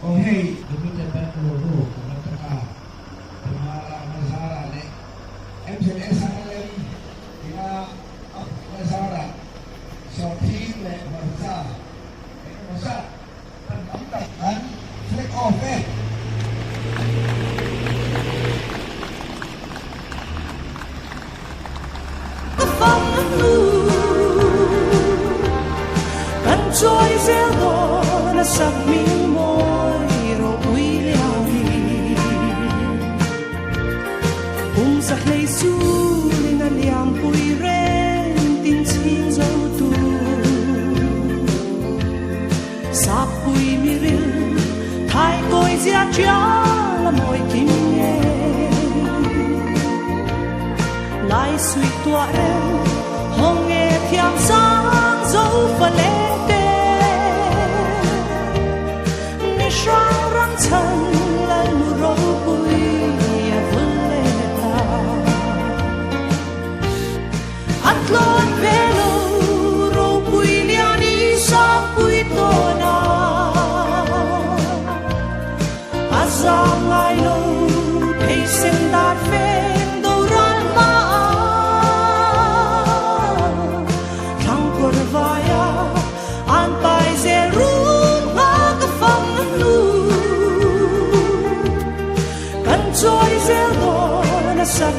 Oh hey, demi cepat dulu, kata Pemara Nasara ni, MCS lagi, dia Nasara, sorti le bangsa, bangsa, penampilan flick off trôi reo đỏ đã sắc miếng môi rồi quý leo đi giặc lấy su lên ăn liam bùi ren tin xin dấu tu sắp bùi mi ril thay tôi già chia là môi kim nghe lại suy tua em hồng nghe thiam sáng dấu phần lệ sáng răng chân lên mùa râu bụi vươn lên ta ăn lót về lâu râu bụi lian đi xa bụi tô na azam ngay lâu thấy sen đát phèn đâu ran ma thằng cột vai an bài dễ ru trôi reo đỏ đã sắc